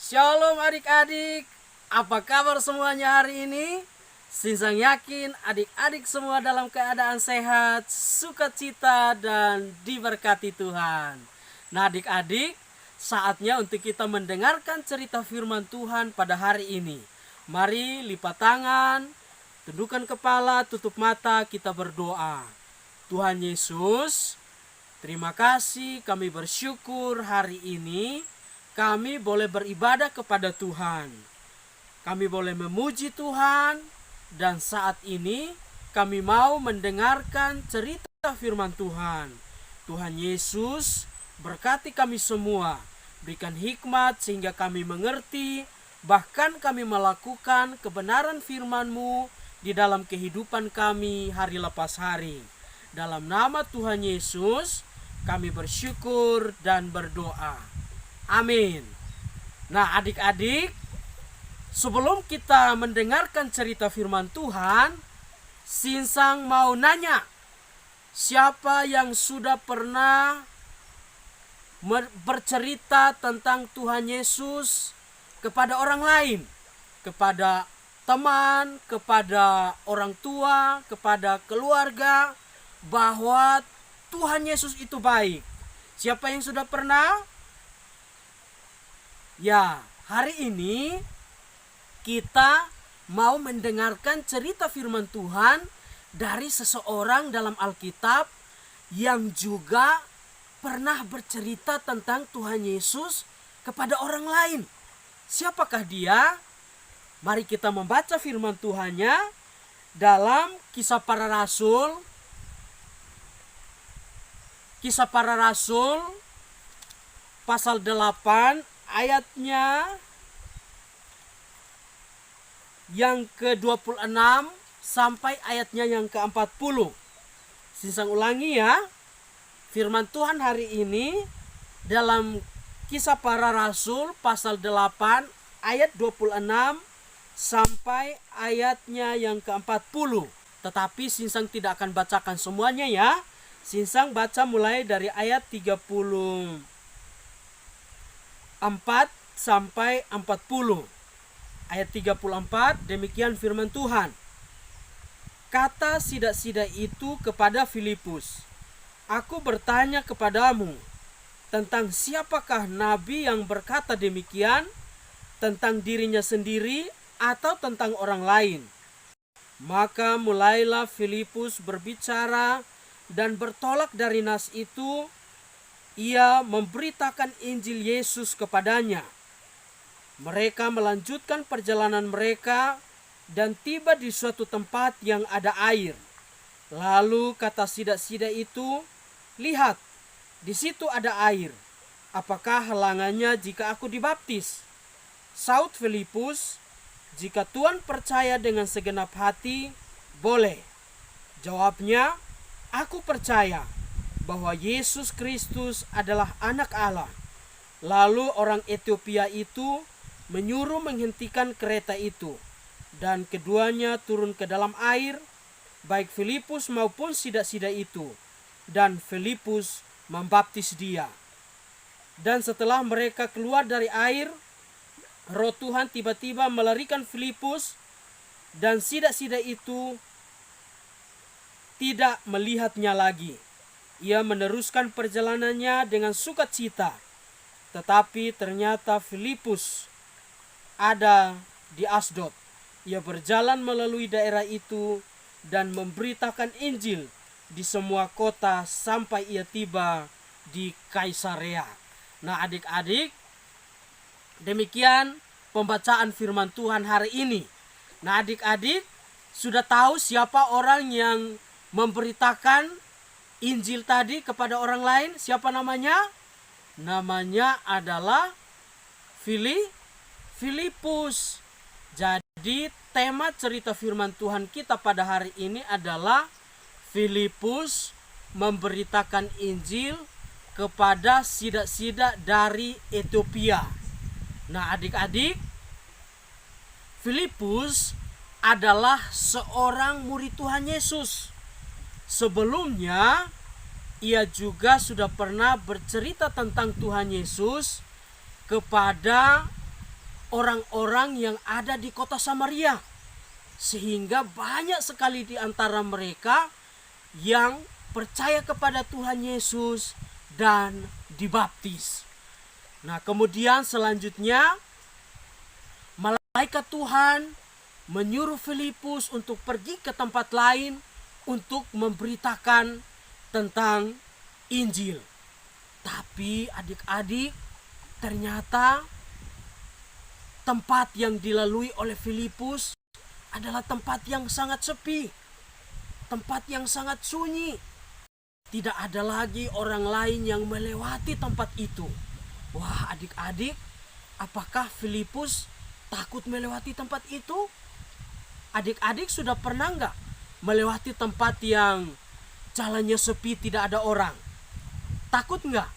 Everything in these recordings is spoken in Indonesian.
Shalom adik-adik, apa kabar semuanya hari ini? Sinsang yakin adik-adik semua dalam keadaan sehat, sukacita, dan diberkati Tuhan. Nah adik-adik, saatnya untuk kita mendengarkan cerita firman Tuhan pada hari ini. Mari lipat tangan, tundukkan kepala, tutup mata, kita berdoa. Tuhan Yesus, terima kasih, kami bersyukur hari ini kami boleh beribadah kepada Tuhan. Kami boleh memuji Tuhan, dan saat ini kami mau mendengarkan cerita firman Tuhan. Tuhan Yesus, berkati kami semua. Berikan hikmat sehingga kami mengerti, bahkan kami melakukan kebenaran firman-Mu di dalam kehidupan kami hari lepas hari. Dalam nama Tuhan Yesus, kami bersyukur dan berdoa. Amin. Nah adik-adik, sebelum kita mendengarkan cerita firman Tuhan, Sinsang mau nanya, siapa yang sudah pernah bercerita tentang Tuhan Yesus kepada orang lain? Kepada teman, kepada orang tua, kepada keluarga, bahwa Tuhan Yesus itu baik. Siapa yang sudah pernah? Ya, hari ini kita mau mendengarkan cerita firman Tuhan dari seseorang dalam Alkitab yang juga pernah bercerita tentang Tuhan Yesus kepada orang lain. Siapakah dia? Mari kita membaca firman Tuhannya dalam Kisah Para Rasul. Kisah Para Rasul pasal 8 ayatnya yang ke-26 sampai ayatnya yang ke-40. Sinsang ulangi ya. Firman Tuhan hari ini dalam Kisah Para Rasul pasal 8 ayat 26 sampai ayatnya yang ke-40. Tetapi Sinsang tidak akan bacakan semuanya ya. Sinsang baca mulai dari ayat 34 sampai 40. Ayat 34, demikian firman Tuhan. Kata sida-sida itu kepada Filipus, aku bertanya kepadamu tentang siapakah nabi yang berkata demikian, tentang dirinya sendiri atau tentang orang lain? Maka mulailah Filipus berbicara dan bertolak dari nas itu. Ia memberitakan Injil Yesus kepadanya. Mereka melanjutkan perjalanan mereka dan tiba di suatu tempat yang ada air. Lalu kata sida-sida itu, lihat, di situ ada air. Apakah halangannya jika aku dibaptis? Saud Filipus, jika Tuhan percaya dengan segenap hati, boleh. Jawabnya, aku percaya bahwa Yesus Kristus adalah anak Allah. Lalu orang Etiopia itu menyuruh menghentikan kereta itu, dan keduanya turun ke dalam air, baik Filipus maupun sida-sida itu, dan Filipus membaptis dia. Dan setelah mereka keluar dari air, Roh Tuhan tiba-tiba melarikan Filipus, dan sida-sida itu tidak melihatnya lagi. Ia meneruskan perjalanannya dengan sukacita. Tetapi ternyata Filipus ada di Asdod. Ia berjalan melalui daerah itu dan memberitakan Injil di semua kota sampai ia tiba di Kaisarea. Nah adik-adik, demikian pembacaan firman Tuhan hari ini. Nah adik-adik, sudah tahu siapa orang yang memberitakan Injil tadi kepada orang lain? Siapa namanya? Namanya adalah Filipus. Jadi tema cerita firman Tuhan kita pada hari ini adalah Filipus memberitakan Injil kepada sida-sida dari Etiopia. Nah adik-adik, Filipus adalah seorang murid Tuhan Yesus. Sebelumnya, ia juga sudah pernah bercerita tentang Tuhan Yesus kepada orang-orang yang ada di kota Samaria. Sehingga banyak sekali di antara mereka yang percaya kepada Tuhan Yesus dan dibaptis. Nah, kemudian selanjutnya malaikat Tuhan menyuruh Filipus untuk pergi ke tempat lain untuk memberitakan tentang Injil. Tapi adik-adik, ternyata tempat yang dilalui oleh Filipus adalah tempat yang sangat sepi, tempat yang sangat sunyi. Tidak ada lagi orang lain yang melewati tempat itu. Wah, adik-adik, apakah Filipus takut melewati tempat itu? Adik-adik sudah pernah nggak melewati tempat yang jalannya sepi, tidak ada orang? Takut nggak?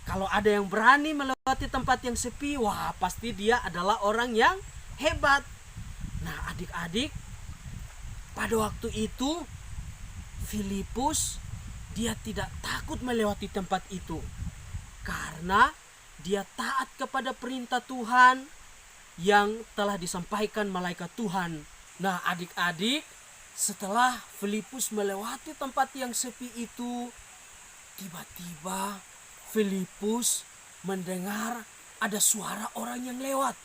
Kalau ada yang berani melewati tempat yang sepi, wah pasti dia adalah orang yang hebat. Nah, adik-adik, pada waktu itu Filipus dia tidak takut melewati tempat itu karena dia taat kepada perintah Tuhan yang telah disampaikan malaikat Tuhan. Nah, adik-adik, setelah Filipus melewati tempat yang sepi itu, tiba-tiba Filipus mendengar ada suara orang yang lewat.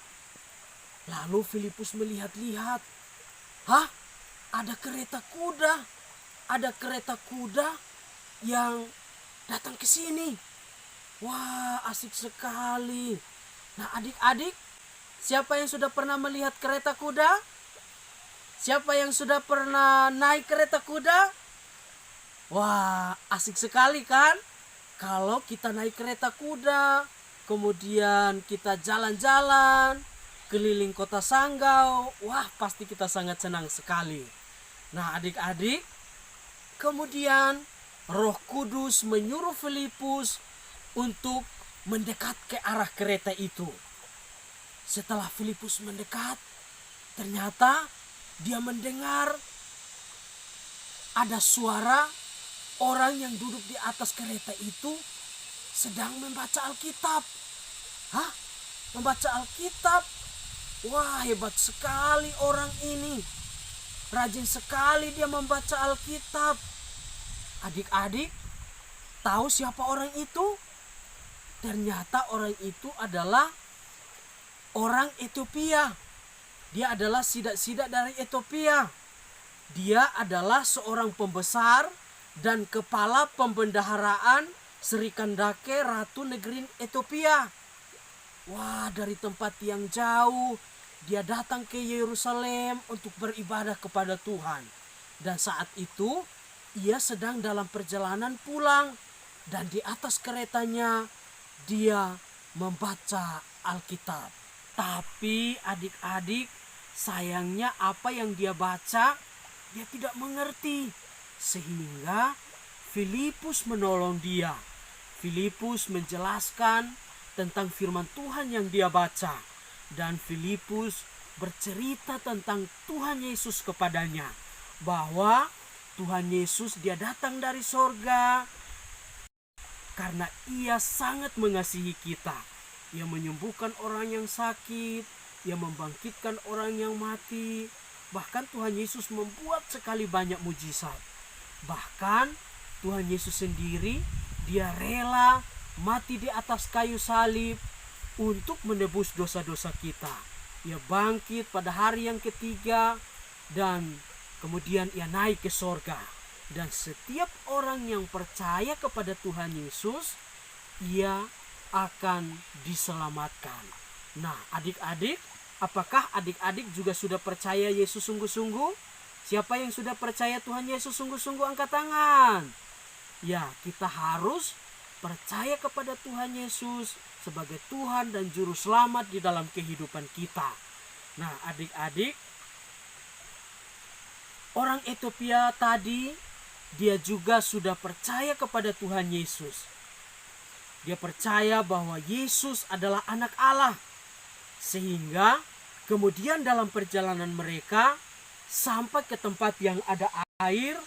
Lalu Filipus melihat-lihat, hah? Ada kereta kuda. Ada kereta kuda yang datang ke sini. Wah, asik sekali. Nah, adik-adik, siapa yang sudah pernah melihat kereta kuda? Siapa yang sudah pernah naik kereta kuda? Wah, asik sekali kan? Kalau kita naik kereta kuda, kemudian kita jalan-jalan keliling kota Sanggau, wah pasti kita sangat senang sekali. Nah, adik-adik, kemudian Roh Kudus menyuruh Filipus untuk mendekat ke arah kereta itu. Setelah Filipus mendekat, ternyata dia mendengar ada suara orang yang duduk di atas kereta itu sedang membaca Alkitab. Hah? Membaca Alkitab? Wah, hebat sekali orang ini. Rajin sekali dia membaca Alkitab. Adik-adik, tahu siapa orang itu? Ternyata orang itu adalah orang Ethiopia. Dia adalah sidak-sidak dari Ethiopia. Dia adalah seorang pembesar dan kepala pembendaharaan Sri Kandake, Ratu Negeri Ethiopia. Wah, dari tempat yang jauh dia datang ke Yerusalem untuk beribadah kepada Tuhan. Dan saat itu ia sedang dalam perjalanan pulang, dan di atas keretanya dia membaca Alkitab. Tapi adik-adik, sayangnya apa yang dia baca dia tidak mengerti. Sehingga Filipus menolong dia. Filipus menjelaskan tentang firman Tuhan yang dia baca. Dan Filipus bercerita tentang Tuhan Yesus kepadanya. Bahwa Tuhan Yesus dia datang dari sorga karena ia sangat mengasihi kita. Ia menyembuhkan orang yang sakit, ia membangkitkan orang yang mati. Bahkan Tuhan Yesus membuat sekali banyak mujizat. Bahkan Tuhan Yesus sendiri dia rela mati di atas kayu salib untuk menebus dosa-dosa kita. Ia bangkit pada hari yang ketiga dan kemudian ia naik ke sorga. Dan setiap orang yang percaya kepada Tuhan Yesus, ia akan diselamatkan. Nah, adik-adik, apakah adik-adik juga sudah percaya Yesus sungguh-sungguh? Siapa yang sudah percaya Tuhan Yesus sungguh-sungguh, angkat tangan. Ya, kita harus percaya kepada Tuhan Yesus sebagai Tuhan dan Juru Selamat di dalam kehidupan kita. Nah, adik-adik, orang Ethiopia tadi, dia juga sudah percaya kepada Tuhan Yesus. Dia percaya bahwa Yesus adalah anak Allah. Sehingga kemudian dalam perjalanan mereka sampai ke tempat yang ada air,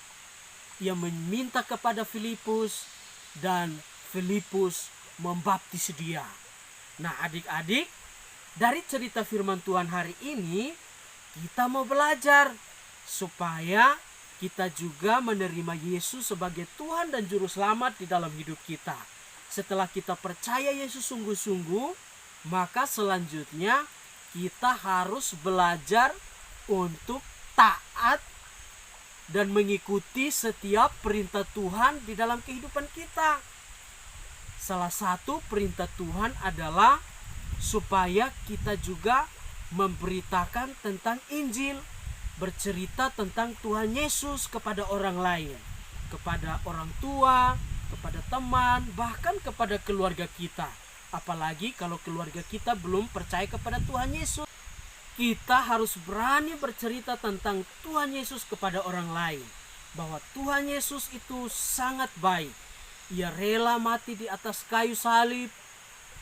ia meminta kepada Filipus dan Filipus membaptis dia. Nah, adik-adik, Dari cerita firman Tuhan hari ini, kita mau belajar supaya kita juga menerima Yesus sebagai Tuhan dan Juru Selamat di dalam hidup kita. Setelah kita percaya Yesus sungguh-sungguh, maka selanjutnya kita harus belajar untuk taat dan mengikuti setiap perintah Tuhan di dalam kehidupan kita. Salah satu perintah Tuhan adalah supaya kita juga memberitakan tentang Injil, bercerita tentang Tuhan Yesus kepada orang lain, kepada orang tua, kepada teman, bahkan kepada keluarga kita. Apalagi kalau keluarga kita belum percaya kepada Tuhan Yesus. Kita harus berani bercerita tentang Tuhan Yesus kepada orang lain, bahwa Tuhan Yesus itu sangat baik. Ia rela mati di atas kayu salib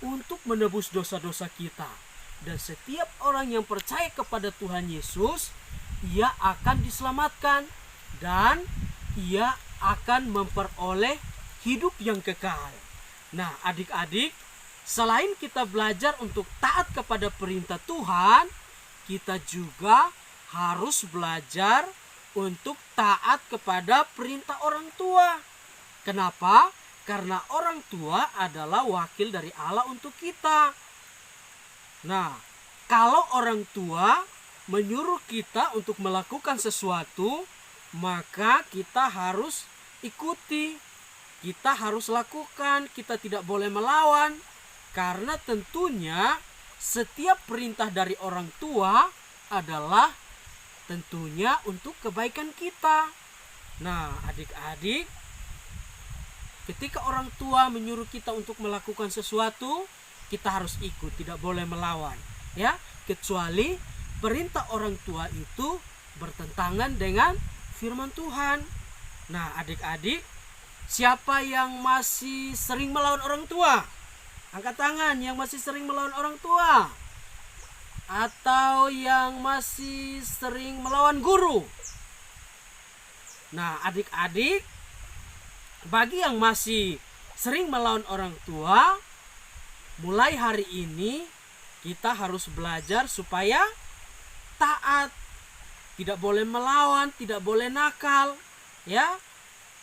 untuk menebus dosa-dosa kita. Dan setiap orang yang percaya kepada Tuhan Yesus, ia akan diselamatkan dan ia akan memperoleh hidup yang kekal. Nah, adik-adik, selain kita belajar untuk taat kepada perintah Tuhan, kita juga harus belajar untuk taat kepada perintah orang tua. Kenapa? Karena orang tua adalah wakil dari Allah untuk kita. Nah, kalau orang tua menyuruh kita untuk melakukan sesuatu, maka kita harus ikuti. Kita harus lakukan, kita tidak boleh melawan. Karena tentunya setiap perintah dari orang tua adalah tentunya untuk kebaikan kita. Nah, adik-adik, ketika orang tua menyuruh kita untuk melakukan sesuatu, kita harus ikut, tidak boleh melawan, ya, kecuali perintah orang tua itu bertentangan dengan firman Tuhan. Nah, adik-adik, siapa yang masih sering melawan orang tua? Angkat tangan yang masih sering melawan orang tua. Atau yang masih sering melawan guru. Nah, adik-adik, bagi yang masih sering melawan orang tua, mulai hari ini kita harus belajar supaya taat. Tidak boleh melawan, tidak boleh nakal, ya.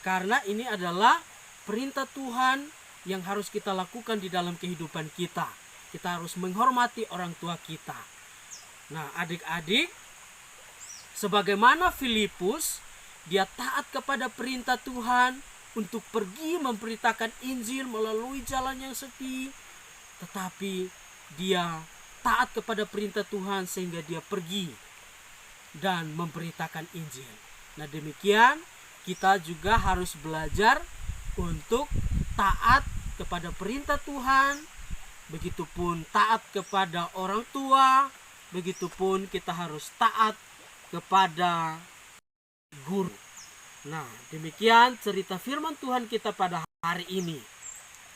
Karena ini adalah perintah Tuhan yang harus kita lakukan di dalam kehidupan kita. Kita harus menghormati orang tua kita. Nah, adik-adik, sebagaimana Filipus, dia taat kepada perintah Tuhan untuk pergi memberitakan Injil melalui jalan yang sepi. Tetapi dia taat kepada perintah Tuhan sehingga dia pergi dan memberitakan Injil. Nah, demikian kita juga harus belajar untuk taat kepada perintah Tuhan, begitupun taat kepada orang tua, begitupun kita harus taat kepada guru. Nah, demikian cerita firman Tuhan kita pada hari ini.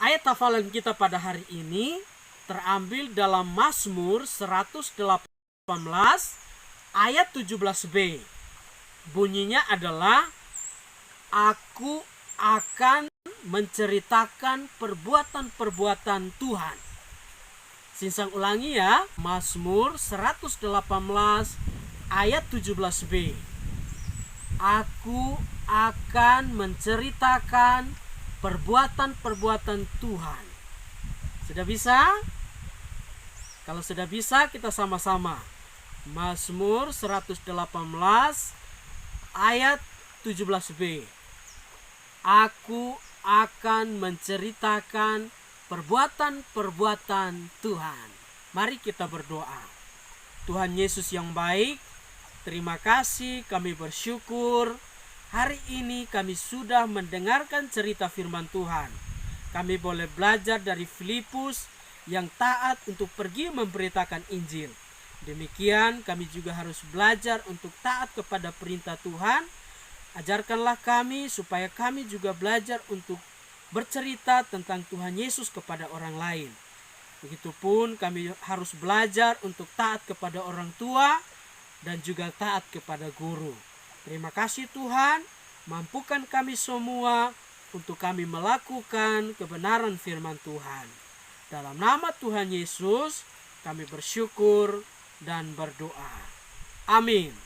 Ayat hafalan kita pada hari ini terambil dalam Mazmur 118 ayat 17b. Bunyinya adalah, aku akan menceritakan perbuatan-perbuatan Tuhan. Sinsang ulangi ya, Mazmur 118 ayat 17b. Aku akan menceritakan perbuatan-perbuatan Tuhan. Sudah bisa? Kalau sudah bisa, kita sama-sama. Mazmur 118 ayat 17b. Aku akan menceritakan perbuatan-perbuatan Tuhan. Mari kita berdoa. Tuhan Yesus yang baik, terima kasih, kami bersyukur. Hari ini kami sudah mendengarkan cerita firman Tuhan. Kami boleh belajar dari Filipus yang taat untuk pergi memberitakan Injil. Demikian kami juga harus belajar untuk taat kepada perintah Tuhan. Ajarkanlah kami supaya kami juga belajar untuk bercerita tentang Tuhan Yesus kepada orang lain. Begitupun kami harus belajar untuk taat kepada orang tua dan juga taat kepada guru. Terima kasih Tuhan, mampukan kami semua untuk kami melakukan kebenaran firman Tuhan. Dalam nama Tuhan Yesus, Kami bersyukur dan berdoa. Amin.